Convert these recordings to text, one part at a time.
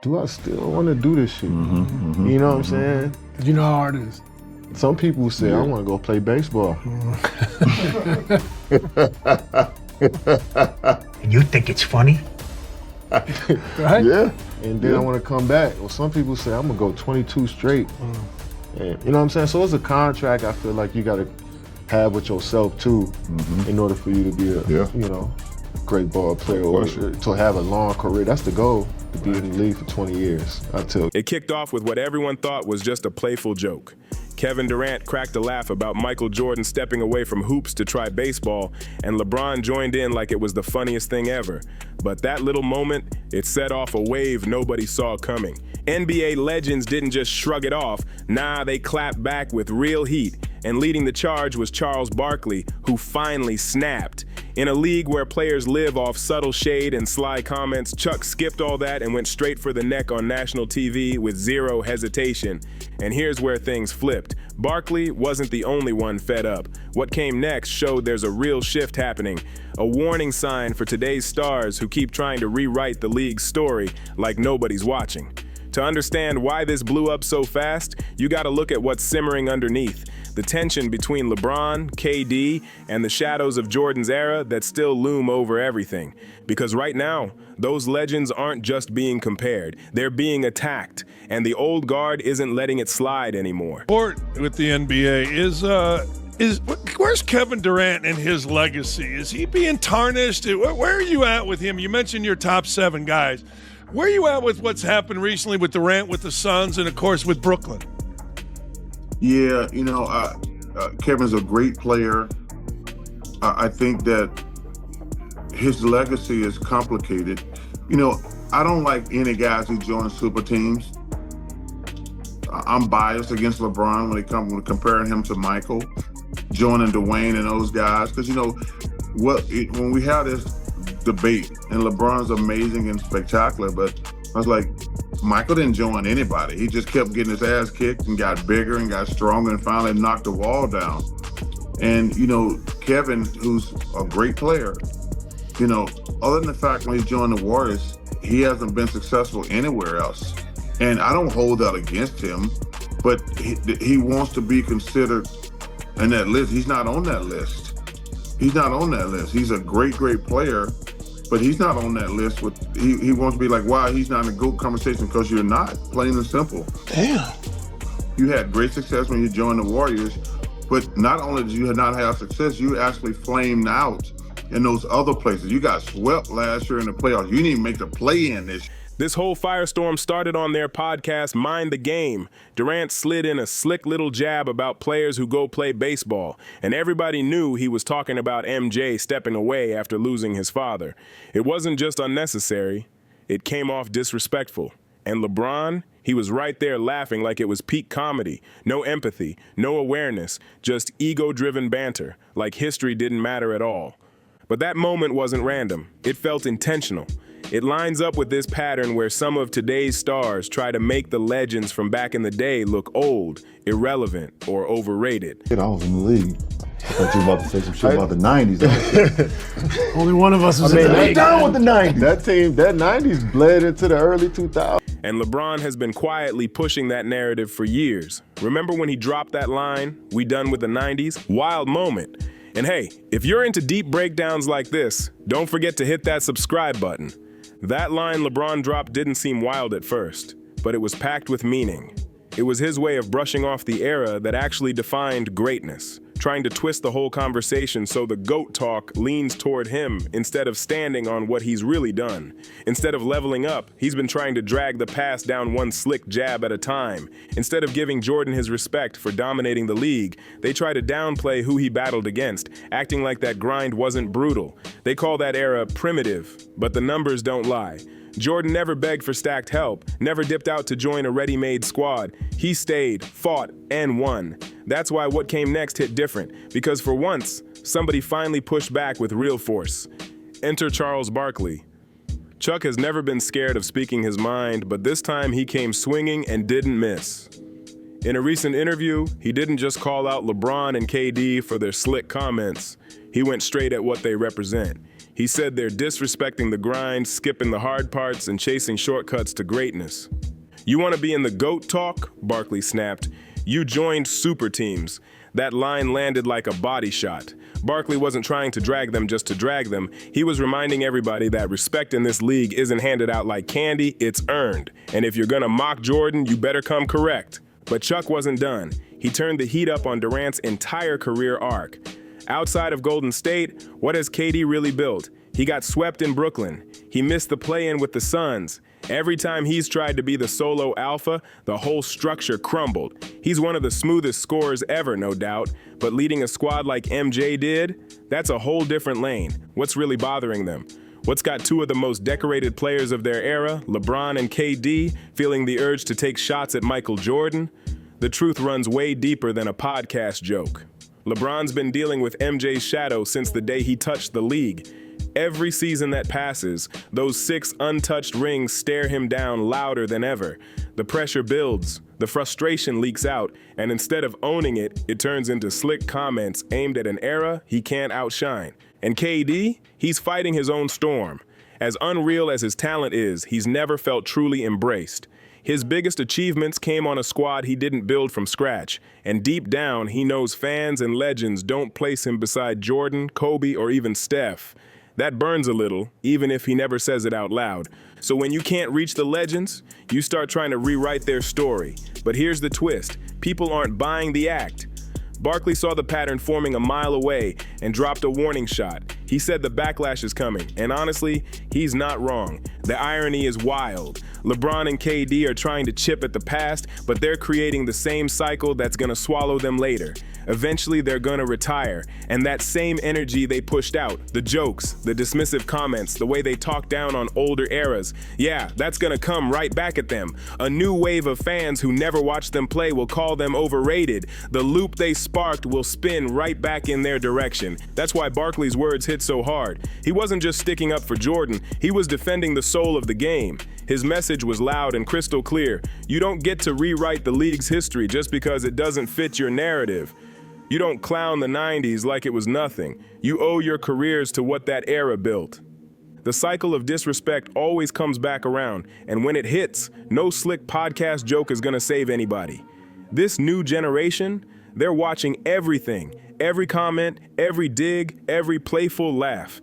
do I still want to do this shit? You know what I'm saying? You know how hard it is. Some people say, I want to go play baseball. And you think it's funny? Right? Yeah. And then I want to come back. Well, some people say, I'm going to go 22 straight. And, you know what I'm saying? So it's a contract I feel like you got to have with yourself, too, in order for you to be a, you know, great ball player or to have a long career. That's the goal, to be in the league for 20 years, I tell you. It kicked off with what everyone thought was just a playful joke. Kevin Durant cracked a laugh about Michael Jordan stepping away from hoops to try baseball, and LeBron joined in like it was the funniest thing ever. But that little moment, it set off a wave nobody saw coming. NBA legends didn't just shrug it off, nah, they clapped back with real heat. And leading the charge was Charles Barkley, who finally snapped. In a league where players live off subtle shade and sly comments, Chuck skipped all that and went straight for the neck on national TV with zero hesitation. And here's where things flipped. Barkley wasn't the only one fed up. What came next showed there's a real shift happening, a warning sign for today's stars who keep trying to rewrite the league's story like nobody's watching. To understand why this blew up so fast, you gotta look at what's simmering underneath. The tension between LeBron, KD, and the shadows of Jordan's era that still loom over everything. Because right now, those legends aren't just being compared, they're being attacked, and the old guard isn't letting it slide anymore. Sport with the NBA is where's Kevin Durant and his legacy? Is he being tarnished? Where are you at with him? You mentioned your top 7 guys. Where are you at with what's happened recently with Durant, with the Suns, and of course with Brooklyn? Yeah, you know, Kevin's a great player. I think that his legacy is complicated. You know, I don't like any guys who join super teams. I'm biased against LeBron when it comes to comparing him to Michael, joining Dwayne and those guys. Because, you know, when we have this debate, and LeBron's amazing and spectacular, but I was like, Michael didn't join anybody. He just kept getting his ass kicked and got bigger and got stronger and finally knocked the wall down. And, you know, Kevin, who's a great player, you know, other than the fact when he joined the Warriors, he hasn't been successful anywhere else. And I don't hold that against him, but he wants to be considered in that list. He's not on that list. He's not on that list. He's a great, great player, but he's not on that list. He wants to be like, wow, he's not in a good conversation, because you're not, plain and simple. Damn. You had great success when you joined the Warriors, but not only did you not have success, you actually flamed out in those other places. You got swept last year in the playoffs. You didn't even make the play-in this year. This whole firestorm started on their podcast, Mind the Game. Durant slid in a slick little jab about players who go play baseball, and everybody knew he was talking about MJ stepping away after losing his father. It wasn't just unnecessary, it came off disrespectful. And LeBron, he was right there laughing like it was peak comedy. No empathy, no awareness, just ego-driven banter, like history didn't matter at all. But that moment wasn't random, it felt intentional. It lines up with this pattern where some of today's stars try to make the legends from back in the day look old, irrelevant, or overrated. I was in the league. I thought you were about to say some shit about the 90s. Only one of us was in the league. Down with the 90s. That team, that 90s bled into the early 2000s. And LeBron has been quietly pushing that narrative for years. Remember when he dropped that line, "We done with the 90s"? Wild moment. And hey, if you're into deep breakdowns like this, don't forget to hit that subscribe button. That line LeBron dropped didn't seem wild at first, but it was packed with meaning. It was his way of brushing off the era that actually defined greatness, trying to twist the whole conversation so the GOAT talk leans toward him instead of standing on what he's really done. Instead of leveling up, he's been trying to drag the past down one slick jab at a time. Instead of giving Jordan his respect for dominating the league, they try to downplay who he battled against, acting like that grind wasn't brutal. They call that era primitive, but the numbers don't lie. Jordan never begged for stacked help, never dipped out to join a ready-made squad. He stayed, fought, and won. That's why what came next hit different, because for once, somebody finally pushed back with real force. Enter Charles Barkley. Chuck has never been scared of speaking his mind, but this time he came swinging and didn't miss. In a recent interview, he didn't just call out LeBron and KD for their slick comments. He went straight at what they represent. He said they're disrespecting the grind, skipping the hard parts, and chasing shortcuts to greatness. You want to be in the GOAT talk? Barkley snapped. You joined super teams. That line landed like a body shot. Barkley wasn't trying to drag them just to drag them. He was reminding everybody that respect in this league isn't handed out like candy, it's earned. And if you're gonna mock Jordan, you better come correct. But Chuck wasn't done. He turned the heat up on Durant's entire career arc. Outside of Golden State, what has KD really built? He got swept in Brooklyn. He missed the play-in with the Suns. Every time he's tried to be the solo alpha, the whole structure crumbled. He's one of the smoothest scorers ever, no doubt, but leading a squad like MJ did, that's a whole different lane. What's really bothering them? What's got two of the most decorated players of their era, LeBron and KD, feeling the urge to take shots at Michael Jordan? The truth runs way deeper than a podcast joke. LeBron's been dealing with MJ's shadow since the day he touched the league. Every season that passes, those 6 untouched rings stare him down louder than ever. The pressure builds, the frustration leaks out, and instead of owning it, it turns into slick comments aimed at an era he can't outshine. And KD, he's fighting his own storm. As unreal as his talent is, he's never felt truly embraced. His biggest achievements came on a squad he didn't build from scratch, and deep down, he knows fans and legends don't place him beside Jordan, Kobe, or even Steph. That burns a little, even if he never says it out loud. So when you can't reach the legends, you start trying to rewrite their story. But here's the twist. People aren't buying the act. Barkley saw the pattern forming a mile away and dropped a warning shot. He said the backlash is coming, and honestly, he's not wrong. The irony is wild. LeBron and KD are trying to chip at the past, but they're creating the same cycle that's gonna swallow them later. Eventually, they're gonna retire, and that same energy they pushed out, the jokes, the dismissive comments, the way they talk down on older eras, yeah, that's gonna come right back at them. A new wave of fans who never watched them play will call them overrated. The loop they sparked will spin right back in their direction. That's why Barkley's words hit so hard. He wasn't just sticking up for Jordan, he was defending the soul of the game. His message was loud and crystal clear. You don't get to rewrite the league's history just because it doesn't fit your narrative. You don't clown the 90s like it was nothing. You owe your careers to what that era built. The cycle of disrespect always comes back around, and when it hits, no slick podcast joke is gonna save anybody. This new generation, they're watching everything, every comment, every dig, every playful laugh.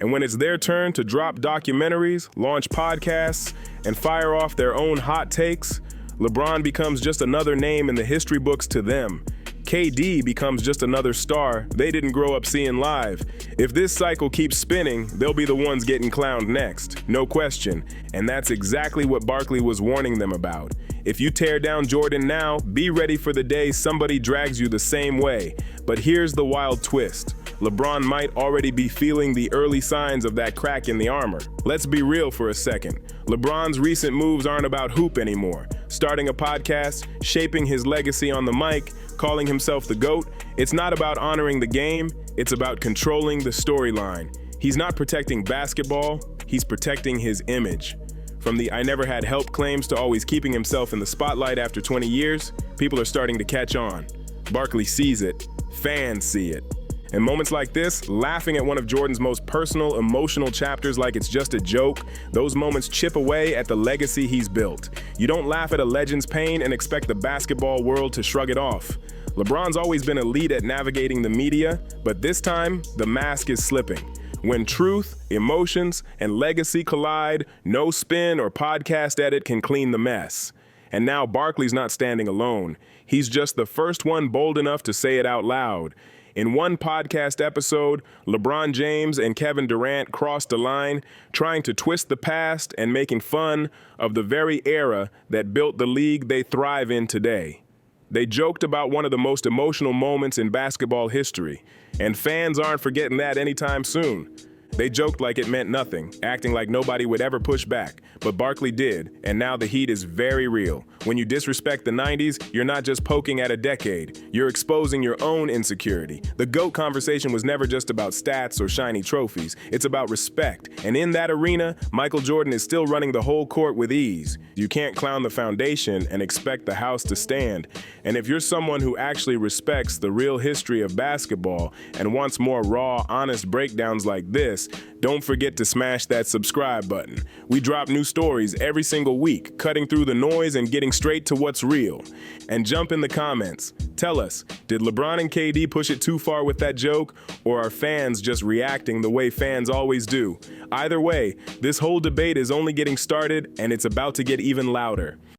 And when it's their turn to drop documentaries, launch podcasts, and fire off their own hot takes, LeBron becomes just another name in the history books to them. KD becomes just another star they didn't grow up seeing live. If this cycle keeps spinning, they'll be the ones getting clowned next, no question. And that's exactly what Barkley was warning them about. If you tear down Jordan now, be ready for the day somebody drags you the same way. But here's the wild twist. LeBron might already be feeling the early signs of that crack in the armor. Let's be real for a second. LeBron's recent moves aren't about hoop anymore. Starting a podcast, shaping his legacy on the mic, calling himself the GOAT, it's not about honoring the game, it's about controlling the storyline. He's not protecting basketball, he's protecting his image. From the I never had help claims to always keeping himself in the spotlight after 20 years, people are starting to catch on. Barkley sees it, fans see it. In moments like this, laughing at one of Jordan's most personal, emotional chapters like it's just a joke, those moments chip away at the legacy he's built. You don't laugh at a legend's pain and expect the basketball world to shrug it off. LeBron's always been elite at navigating the media, but this time, the mask is slipping. When truth, emotions, and legacy collide, no spin or podcast edit can clean the mess. And now Barkley's not standing alone. He's just the first one bold enough to say it out loud. In one podcast episode, LeBron James and Kevin Durant crossed a line, trying to twist the past and making fun of the very era that built the league they thrive in today. They joked about one of the most emotional moments in basketball history, and fans aren't forgetting that anytime soon. They joked like it meant nothing, acting like nobody would ever push back, but Barkley did, and now the heat is very real. When you disrespect the 90s, you're not just poking at a decade, you're exposing your own insecurity. The GOAT conversation was never just about stats or shiny trophies, it's about respect, and in that arena, Michael Jordan is still running the whole court with ease. You can't clown the foundation and expect the house to stand, and if you're someone who actually respects the real history of basketball and wants more raw, honest breakdowns like this, us, don't forget to smash that subscribe button. We drop new stories every single week, cutting through the noise and getting straight to what's real. And jump in the comments. Tell us, did LeBron and KD push it too far with that joke, or are fans just reacting the way fans always do? Either way, this whole debate is only getting started, and it's about to get even louder.